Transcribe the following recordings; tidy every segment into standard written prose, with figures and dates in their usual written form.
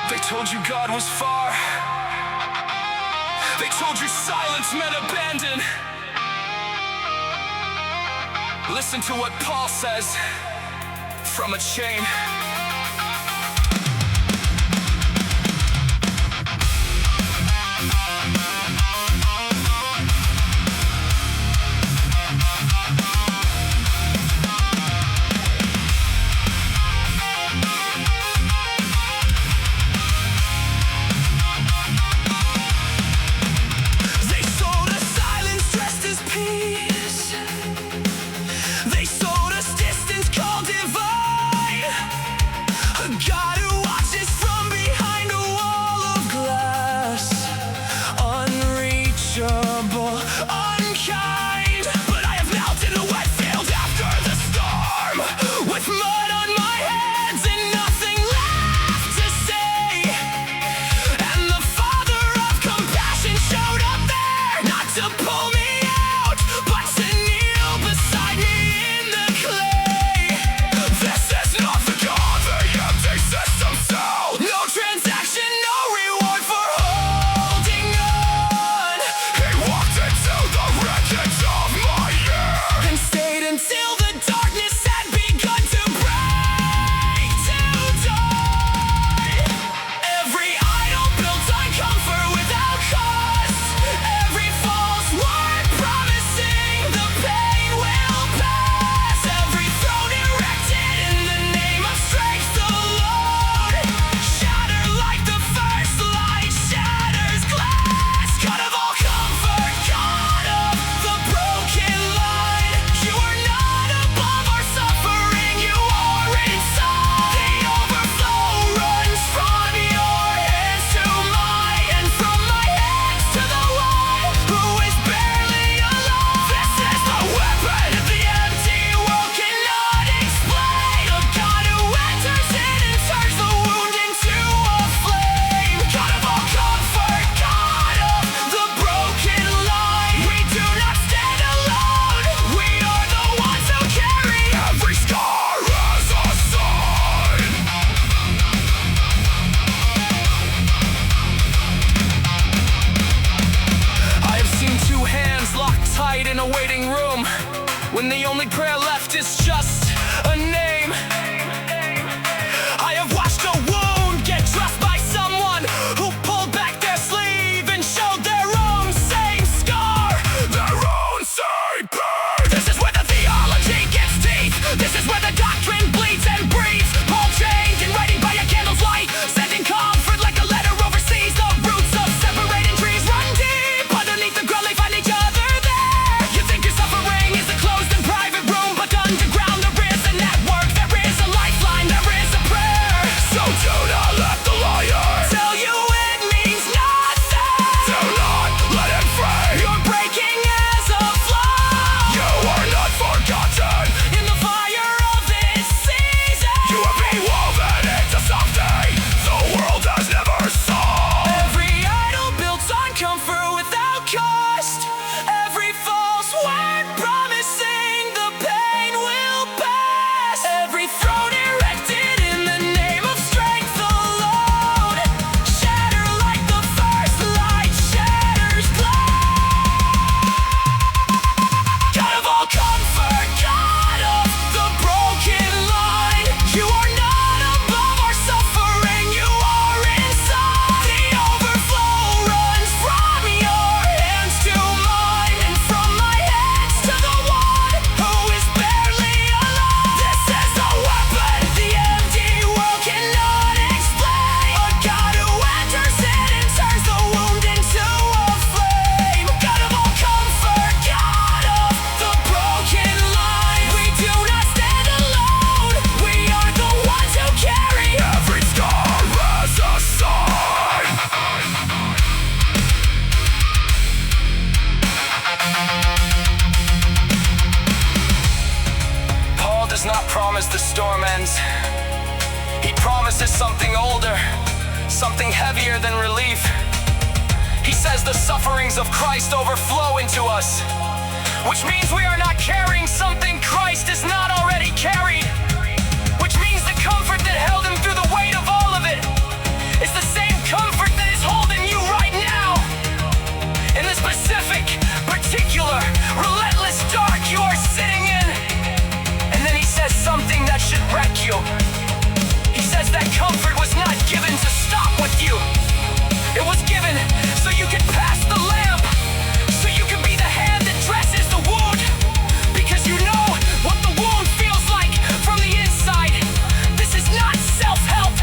They told you God was far. They told you silence meant abandon. Listen to what Paul says from a chain. In a waiting room, when the only prayer left is just a name. I have watched a wound get dressed by someone who pulled back their sleeve and showed their own same scar, their own same pain. This is where the theology gets teeth. This is where the doctrine bleeds and breathes. Paul chained and writing by a candle's light, sending comfort like a letter overseas. The roots of separating trees run deep. Underneath the ground they find each other. Not promise the storm ends. He promises something older, something heavier than relief. He says the sufferings of Christ overflow into us, which means we are not carrying something Christ has not already carried, which means the comfort that held him you. He says that comfort was not given to stop with you. It was given so you could pass the lamp, so you could be the hand that dresses the wound. Because you know what the wound feels like from the inside. This is not self-help.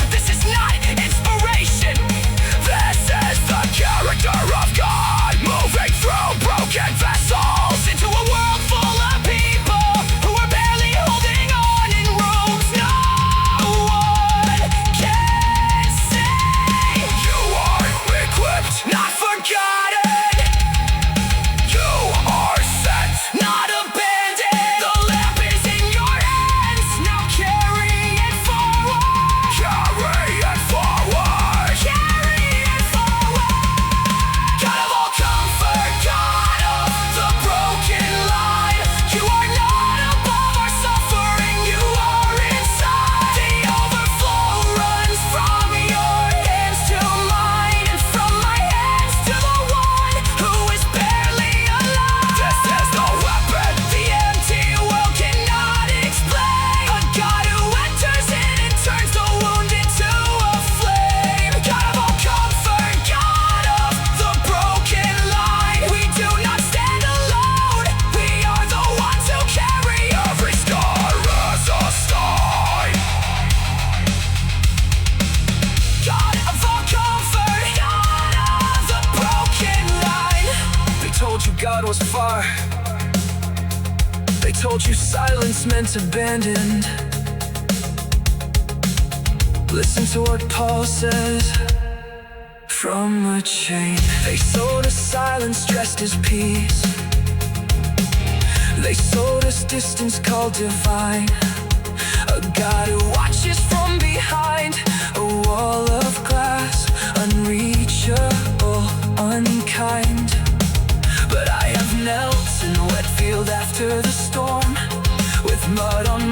This is not inspiration. This is the character of God moving through broken vessels into a world full of people who are barely holding on in rooms no one can see. You are equipped, not forgotten. You are sent, not abandoned. The lamp is in your hands. Now carry it forward. Carry it forward. Carry it forward. God of all comfort, God of the broken line. You are not above our suffering. You are inside. The overflow runs from your hands to mine, and from my hands to the one who is barely alive. This is the weapon the empty world cannot explain. A God who enters in and turns the wound into a flame. God of all comfort, God of the broken line. We do not stand alone. We are the ones who carry every scar as a sign. God of all comfort, God of the broken line. They told you God was far. They told you silence meant abandoned. Listen to what Paul says. From a chain, they sold us silence dressed as peace. They sold us distance called divine. A God who watches from behind a wall of glass, unreachable, unkind. But I have knelt in a wet field after the storm, with mud on